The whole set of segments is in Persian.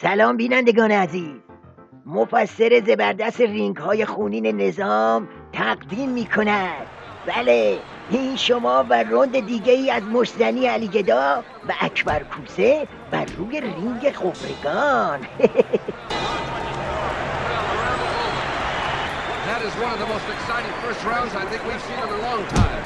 سلام بینندگان عزیز. مفسر زبردست رینگ های خونین نظام تقدیم می کند. بله، این شما و روند دیگه ای از مشتنی علی گدا و اکبر کوسه بر روی رینگ خبرگان. That is one of the most exciting first rounds I think we've seen in a long time.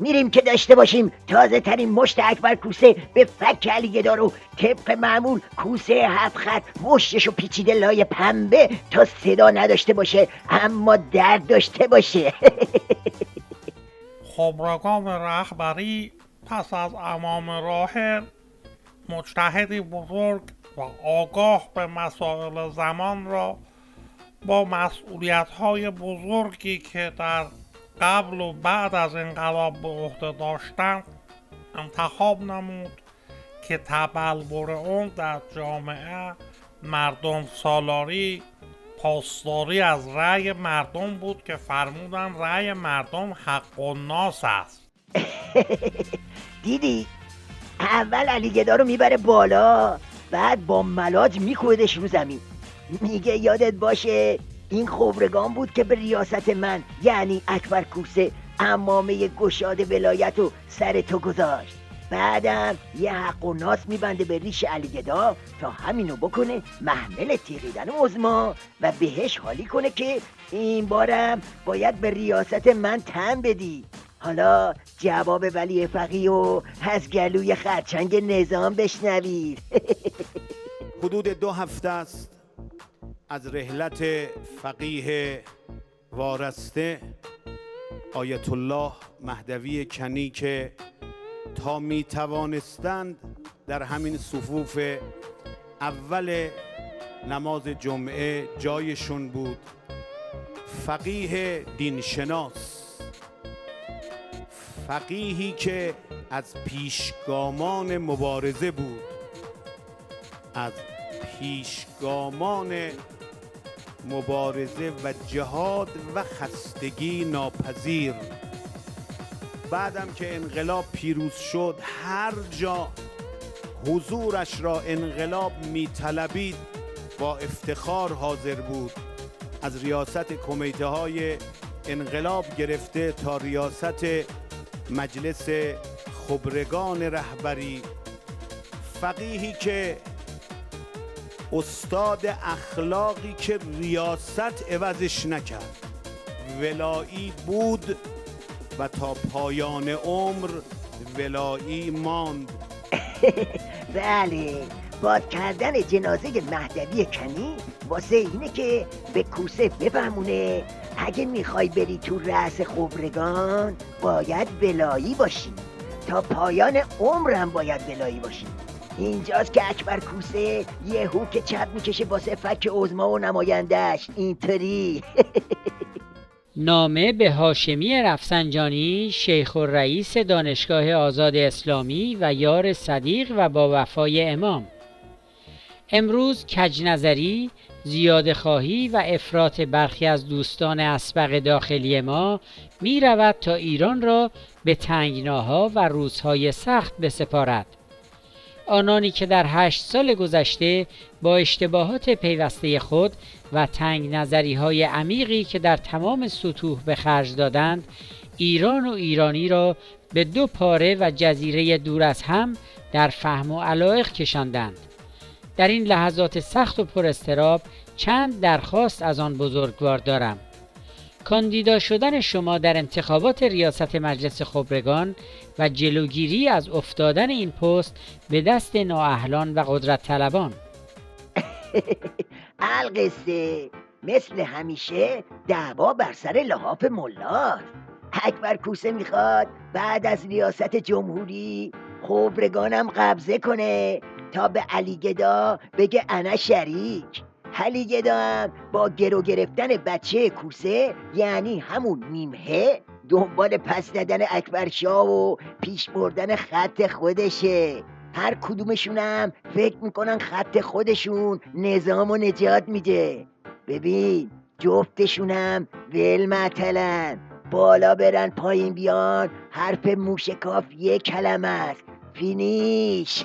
میریم که داشته باشیم تازه ترین مشت اکبر کوسه به فک علی گدا رو طبق معمول کوسه 7 خط مشتشو پیچیده لای پنبه تا صدا نداشته باشه اما درد داشته باشه. خبرگان رهبری پس از امام راحل مجتهدی بزرگ و آگاه به مسائل زمان را با مسئولیت‌های بزرگی که در قبل و بعد از انقلاب به عهده داشتند انتخاب نمود که تبلور اون در جامعه مردم سالاری پاسداری از رأی مردم بود که فرمودن رأی مردم حق الناس است. دیدی؟ اول علی گدا رو میبره بالا، بعد با ملاج میکودش رو زمین. میگه یادت باشه این خبرگان بود که به ریاست من یعنی اکبر کوسه امامه گشاد ولایت رو سر تو گذاشت. بعدم یه حق و ناس میبنده به ریش علی گدا تا همینو بکنه محمل تیغیدن عظما و بهش حالی کنه که این بارم باید به ریاست من تن بدی. حالا جواب ولی فقیه و از گلوی خرچنگ نظام بشنوید. حدود 2 هفته است از رحلت فقیه وارسته آیت الله مهدوی کنی که تا می توانستند در همین صفوف اول نماز جمعه جایشون بود. فقیه دینشناس، فقیهی که از پیشگامان مبارزه بود، از پیشگامان مبارزه و جهاد و خستگی ناپذیر. بعدم که انقلاب پیروز شد هر جا حضورش را انقلاب می‌طلبید با افتخار حاضر بود. از ریاست کمیته های انقلاب گرفته تا ریاست مجلس خبرگان رهبری، فقیهی که استاد اخلاقی که ریاست عوضش نکرد، ولایی بود و تا پایان عمر ولایی ماند. بله، باد کردن جنازه مهدوی کنی واسه اینه که به کوسه بفهمونه اگه میخوای بری تو رأس خبرگان باید ولایی باشی، تا پایان عمرم باید ولایی باشی. اینجاست که اکبر کوسه یه هوک چپ میکشه واسه فک عظما و نمایندش اینطوری. نامه به هاشمی رفسنجانی، شیخ الرئیس دانشگاه آزاد اسلامی و یار صدیق و با وفای امام. امروز کجنظری، زیاده خواهی و افراط برخی از دوستان اسبق داخلی ما می رود تا ایران را به تنگناها و روزهای سخت بسپارد. آنانی که در 8 سال گذشته با اشتباهات پیوسته خود و تنگ نظری های عمیقی که در تمام سطوح به خرج دادند، ایران و ایرانی را به 2 پاره و جزیره دور از هم در فهم و علایق کشاندند. در این لحظات سخت و پر اضطراب چند درخواست از آن بزرگوار دارم. کاندیدا شدن شما در انتخابات ریاست مجلس خبرگان و جلوگیری از افتادن این پست به دست نااهلان و قدرت طلبان. القصه مثل همیشه دعوا بر سر لحاف ملاست. اکبر کوسه میخواد بعد از ریاست جمهوری خبرگانم قبضه کنه تا به علی گدا بگه انا شریک. علی گدا هم با گرو گرفتن بچه کوسه یعنی همون نیمه دنبال پس دادن اکبر شاه و پیش بردن خط خودشه. هر کدومشونم فکر میکنن خط خودشون نظام و نجات میده. ببین جفتشونم ول معطلن، بالا برن پایین بیان حرف موشکاف 1 کلمه است: فینیش.